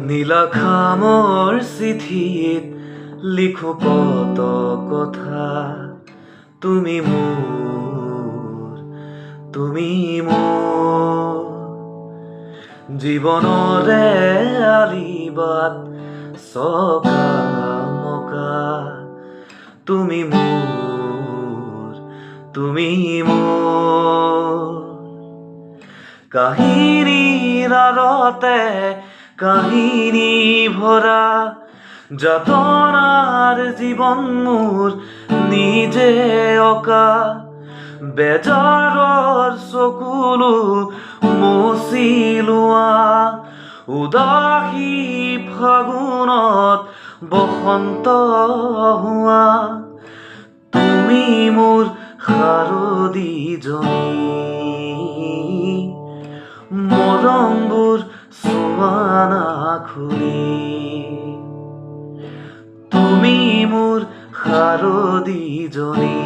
নীলাখামৰ চিঠিত লিখো কত কথা, তুমি মোৰ জীৱনৰে আলিবাট চকা মকা, তুমি মোৰ কাহিনীৰ আঁৰতে কাহিনী ভৰা, যাতনাৰ জীবন মোৰ নিজে অকা, বেজাৰৰ চকুলো মুচি লোৱা, উদাসী ফাগুনত বসন্ত হোৱা, তুমি মোৰ শাৰদীজনী, মৰমবোৰ চোৱানা খুলি, তুমি মোৰ শাৰদীজনী।